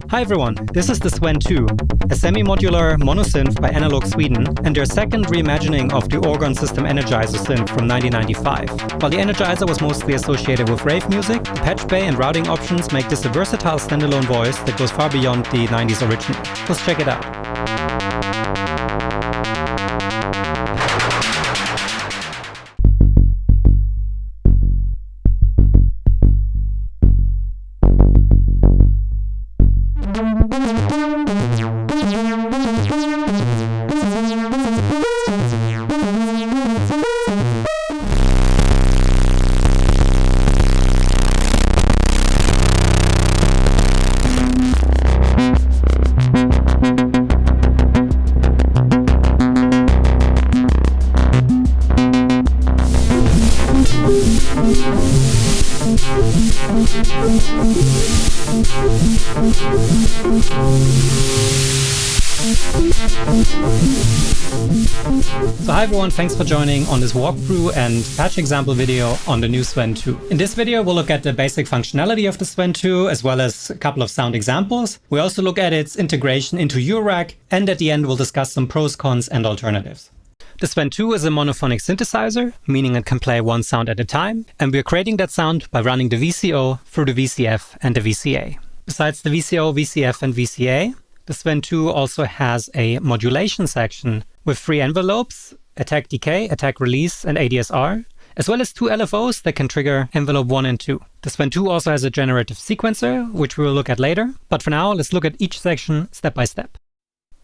Hi everyone, this is the SWEN2, a semi-modular mono-synth by Analog Sweden, and their second reimagining of the Orgon System Enigiser synth from 1995. While the Enigiser was mostly associated with rave music, the patch bay and routing options make this a versatile standalone voice that goes far beyond the 90s original. Let's check it out. So hi everyone, thanks for joining on this walkthrough and patch example video on the new SWEN2. In this video we'll look at the basic functionality of the SWEN2 as well as a couple of sound examples. We also look at its integration into Eurorack, and at the end we'll discuss some pros, cons and alternatives. The SWEN2 is a monophonic synthesizer, meaning it can play one sound at a time, and we're creating that sound by running the VCO through the VCF and the VCA. Besides the VCO, VCF and VCA, the SWEN2 also has a modulation section with 3 envelopes, attack decay, attack release and ADSR, as well as 2 LFOs that can trigger envelope 1 and 2. The SWEN2 also has a generative sequencer, which we will look at later, but for now let's look at each section step by step.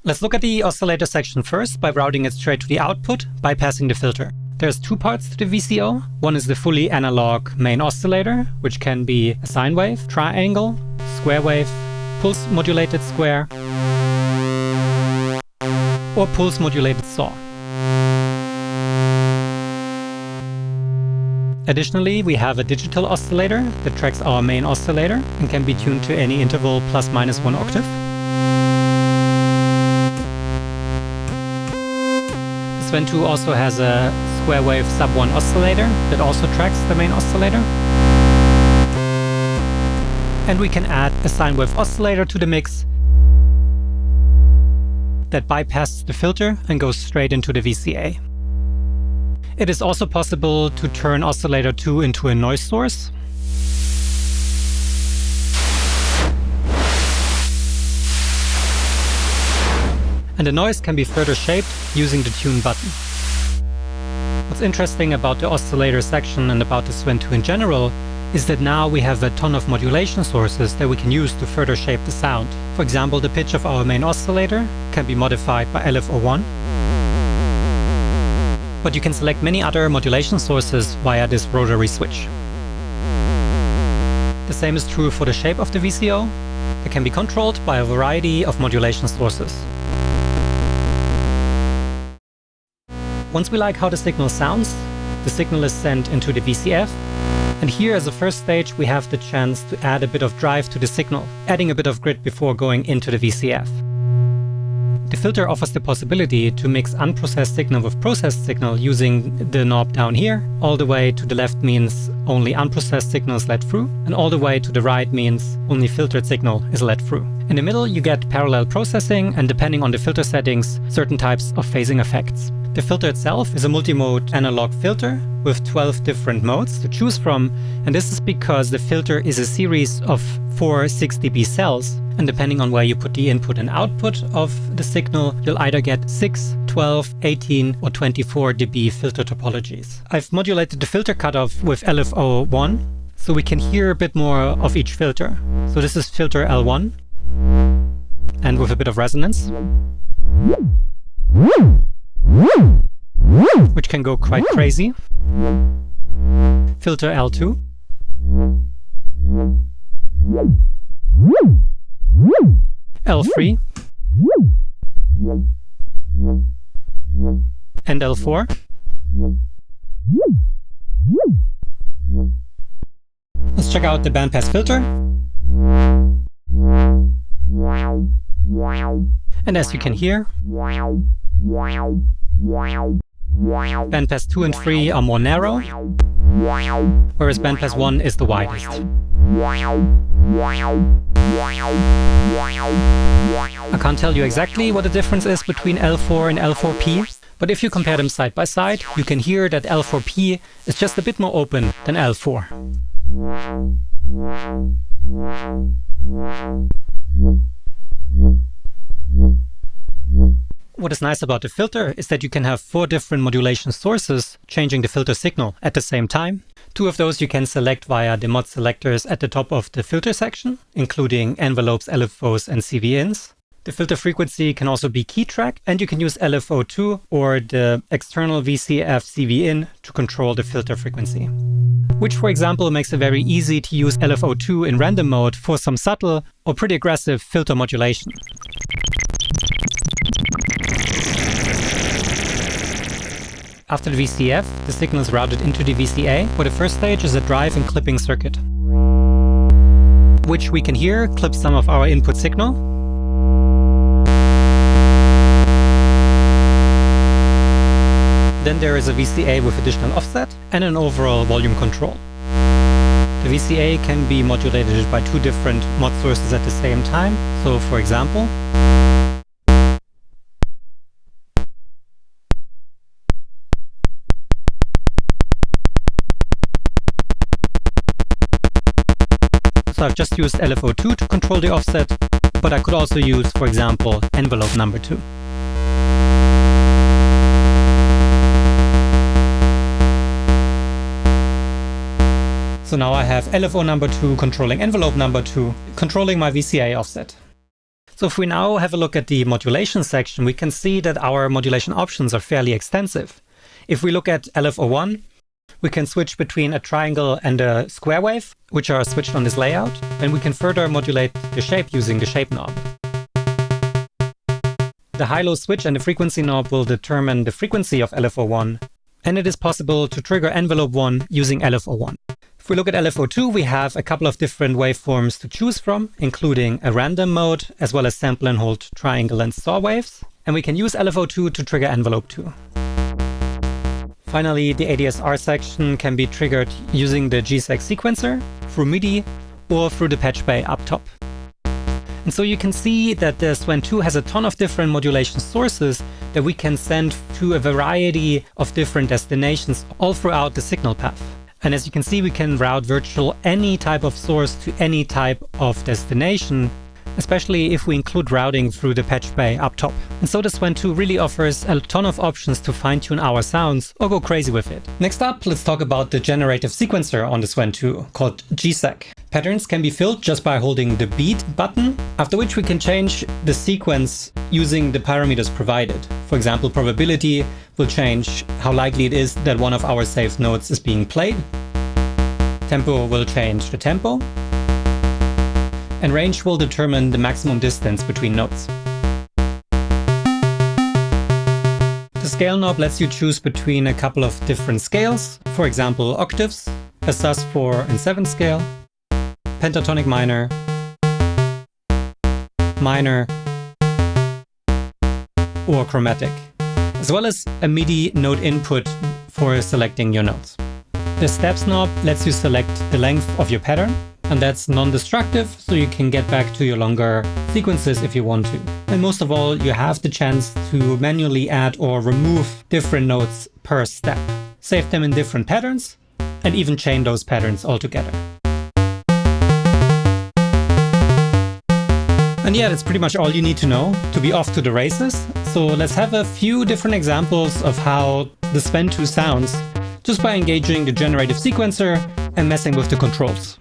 Let's look at the oscillator section first by routing it straight to the output, bypassing the filter. There's 2 parts to the VCO. One is the fully analog main oscillator, which can be a sine wave, triangle, square wave, pulse modulated square, or pulse modulated saw. Additionally, we have a digital oscillator that tracks our main oscillator and can be tuned to any interval ±1 octave. The SWEN2 also has a square wave sub-1 oscillator that also tracks the main oscillator. And we can add a sine wave oscillator to the mix that bypasses the filter and goes straight into the VCA. It is also possible to turn oscillator 2 into a noise source. And the noise can be further shaped using the tune button. What's interesting about the oscillator section and about the SWEN2 in general is that now we have a ton of modulation sources that we can use to further shape the sound. For example, the pitch of our main oscillator can be modified by LFO1. But you can select many other modulation sources via this rotary switch. The same is true for the shape of the VCO. It can be controlled by a variety of modulation sources. Once we like how the signal sounds, the signal is sent into the VCF. And here as a first stage we have the chance to add a bit of drive to the signal, adding a bit of grid before going into the VCF. The filter offers the possibility to mix unprocessed signal with processed signal using the knob down here. All the way to the left means only unprocessed signal is let through, and all the way to the right means only filtered signal is let through. In the middle you get parallel processing, and depending on the filter settings, certain types of phasing effects. The filter itself is a multi-mode analog filter with 12 different modes to choose from, and this is because the filter is a series of 4 6 dB cells, and depending on where you put the input and output of the signal, you'll either get 6, 12, 18 or 24 dB filter topologies. I've modulated the filter cutoff with LFO1, so we can hear a bit more of each filter. So this is filter L1, and with a bit of resonance, which can go quite crazy. Filter L2. L3. And L4. Let's check out the bandpass filter. And as you can hear, bandpass 2 and 3 are more narrow, whereas bandpass 1 is the widest. I can't tell you exactly what the difference is between L4 and L4P, but if you compare them side by side, you can hear that L4P is just a bit more open than L4. What is nice about the filter is that you can have 4 different modulation sources changing the filter signal at the same time. 2 of those you can select via the mod selectors at the top of the filter section, including envelopes, LFOs and CV-ins. The filter frequency can also be key tracked, and you can use LFO2 or the external VCF CV-in to control the filter frequency. Which, for example, makes it very easy to use LFO2 in random mode for some subtle or pretty aggressive filter modulation. After the VCF, the signal is routed into the VCA, where the first stage is a drive and clipping circuit, which we can hear clip some of our input signal. Then there is a VCA with additional offset and an overall volume control. The VCA can be modulated by 2 different mod sources at the same time. So, for example, so I've just used LFO2 to control the offset, but I could also use, for example, envelope number 2. So now I have LFO number 2 controlling envelope number 2, controlling my VCA offset. So if we now have a look at the modulation section, we can see that our modulation options are fairly extensive. If we look at LFO1, we can switch between a triangle and a square wave, which are switched on this layout, and we can further modulate the shape using the shape knob. The high-low switch and the frequency knob will determine the frequency of LFO1, and it is possible to trigger envelope 1 using LFO1. If we look at LFO2, we have a couple of different waveforms to choose from, including a random mode, as well as sample and hold triangle and saw waves, and we can use LFO2 to trigger envelope 2. Finally, the ADSR section can be triggered using the GSEQ sequencer, through MIDI, or through the patch bay up top. And so you can see that the SWEN2 has a ton of different modulation sources that we can send to a variety of different destinations all throughout the signal path. And as you can see, we can route virtually any type of source to any type of destination, especially if we include routing through the patch bay up top. And so the SWEN2 really offers a ton of options to fine-tune our sounds or go crazy with it. Next up, let's talk about the generative sequencer on the SWEN2, called GSEQ. Patterns can be filled just by holding the beat button, after which we can change the sequence using the parameters provided. For example, probability will change how likely it is that one of our saved notes is being played. Tempo will change the tempo. And range will determine the maximum distance between notes. The scale knob lets you choose between a couple of different scales, for example octaves, a sus4 and 7 scale, pentatonic minor, minor, or chromatic, as well as a MIDI note input for selecting your notes. The steps knob lets you select the length of your pattern, and that's non-destructive, so you can get back to your longer sequences if you want to. And most of all, you have the chance to manually add or remove different notes per step. Save them in different patterns, and even chain those patterns all together. And yeah, that's pretty much all you need to know to be off to the races. So let's have a few different examples of how the SWEN2 sounds just by engaging the generative sequencer and messing with the controls.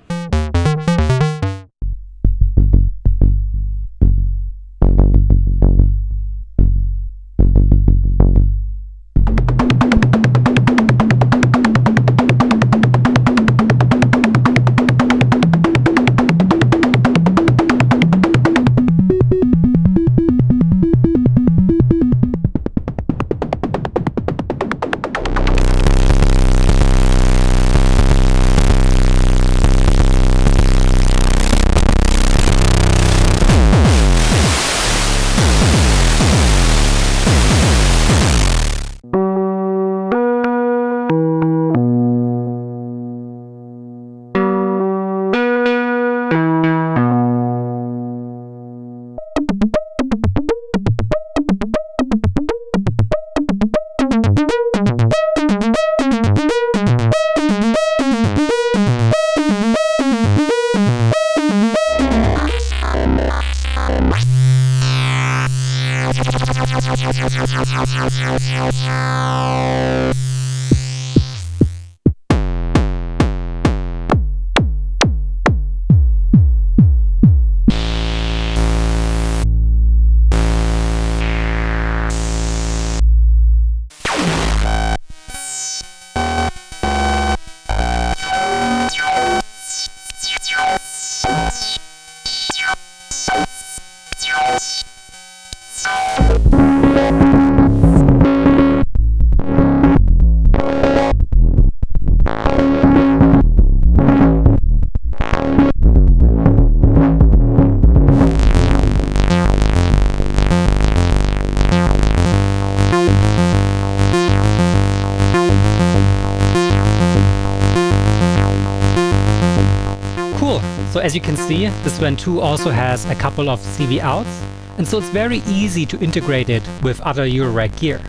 So as you can see, the SWEN2 also has a couple of CV outs, and so it's very easy to integrate it with other Eurorack gear.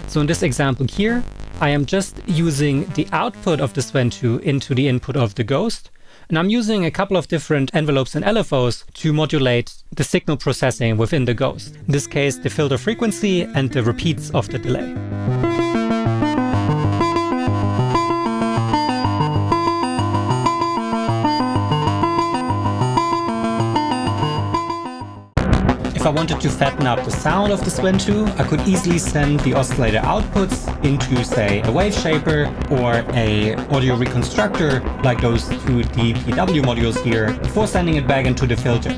So in this example here, I am just using the output of the SWEN2 into the input of the Ghost, and I'm using a couple of different envelopes and LFOs to modulate the signal processing within the Ghost. In this case, the filter frequency and the repeats of the delay. If I wanted to fatten up the sound of the SWEN2, I could easily send the oscillator outputs into, say, a wave shaper or a audio reconstructor, like those two DPW modules here, before sending it back into the filter.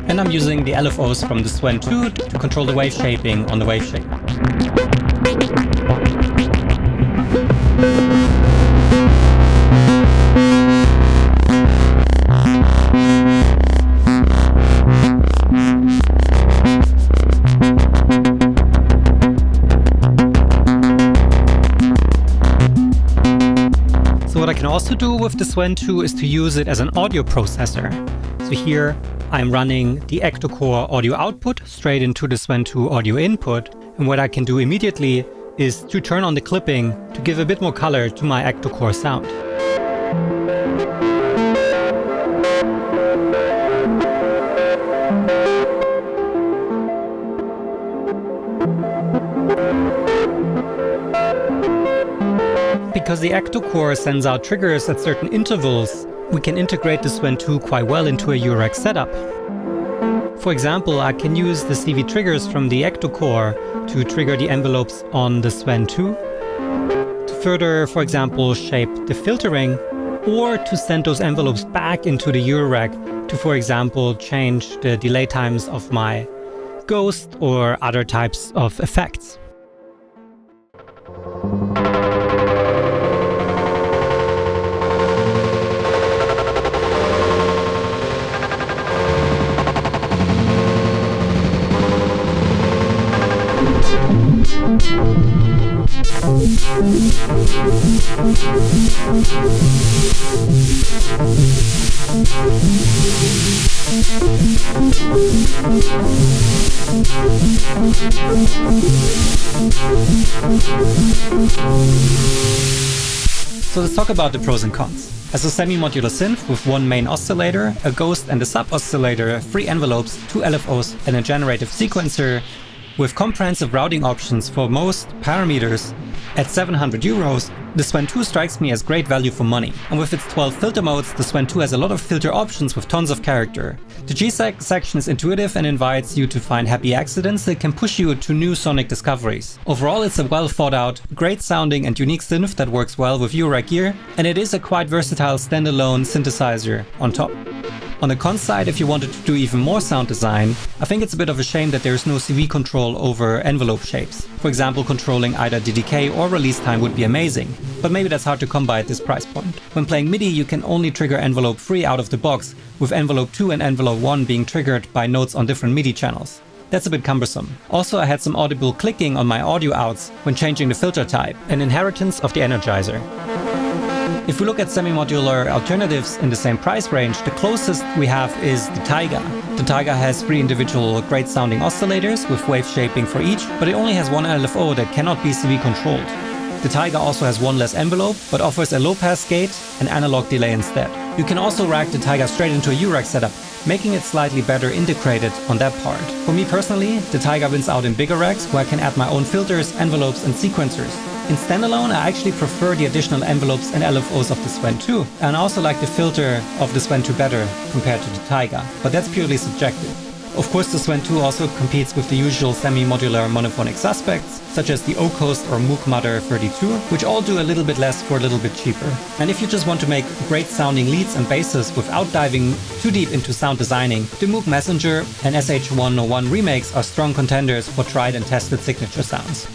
And I'm using the LFOs from the SWEN2 to control the wave shaping on the wave shaper. What I can also do with the SWEN2 is to use it as an audio processor. So here I'm running the Ectocore audio output straight into the SWEN2 audio input, and what I can do immediately is to turn on the clipping to give a bit more color to my Ectocore sound. Because the Ectocore sends out triggers at certain intervals, we can integrate the SWEN2 quite well into a Eurorack setup. For example, I can use the CV triggers from the Ectocore to trigger the envelopes on the SWEN2, to further, for example, shape the filtering, or to send those envelopes back into the Eurorack to, for example, change the delay times of my Ghost or other types of effects. So let's talk about the pros and cons. As a semi-modular synth with one main oscillator, a Ghost and a sub-oscillator, 3 envelopes, 2 LFOs and a generative sequencer, with comprehensive routing options for most parameters, at €700, the SWEN2 strikes me as great value for money. And with its 12 filter modes, the SWEN2 has a lot of filter options with tons of character. The GSEQ section is intuitive and invites you to find happy accidents that can push you to new sonic discoveries. Overall, it's a well thought out, great sounding and unique synth that works well with Eurorack gear, and it is a quite versatile standalone synthesizer on top. On the cons side, if you wanted to do even more sound design, I think it's a bit of a shame that there's no CV control over envelope shapes. For example, controlling either the decay or release time would be amazing, but maybe that's hard to come by at this price point. When playing MIDI, you can only trigger envelope 3 out of the box, with envelope 2 and envelope 1 being triggered by notes on different MIDI channels. That's a bit cumbersome. Also, I had some audible clicking on my audio outs when changing the filter type, an inheritance of the Enigiser. If we look at semi-modular alternatives in the same price range, the closest we have is the Taiga. The Taiga has 3 individual great sounding oscillators with wave shaping for each, but it only has 1 LFO that cannot be CV controlled. The Taiga also has 1 less envelope, but offers a low pass gate and analog delay instead. You can also rack the Taiga straight into a Eurorack setup, making it slightly better integrated on that part. For me personally, the Tiger wins out in bigger racks where I can add my own filters, envelopes and sequencers. In standalone, I actually prefer the additional envelopes and LFOs of the SWEN2, and I also like the filter of the SWEN2 better compared to the Tiger, but that's purely subjective. Of course, the SWEN2 also competes with the usual semi-modular monophonic suspects, such as the O-Coast or Moog Mother 32, which all do a little bit less for a little bit cheaper. And if you just want to make great sounding leads and basses without diving too deep into sound designing, the Moog Messenger and SH101 remakes are strong contenders for tried and tested signature sounds.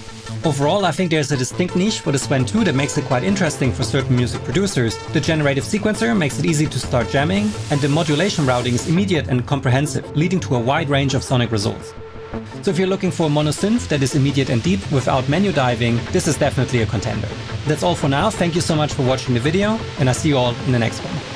Overall, I think there's a distinct niche for the SWEN2 that makes it quite interesting for certain music producers. The Generative sequencer makes it easy to start jamming, and the modulation routing is immediate and comprehensive, leading to a wide range of sonic results. So if you're looking for a mono-synth that is immediate and deep without menu diving, this is definitely a contender. That's all for now. Thank you so much for watching the video, and I'll see you all in the next one.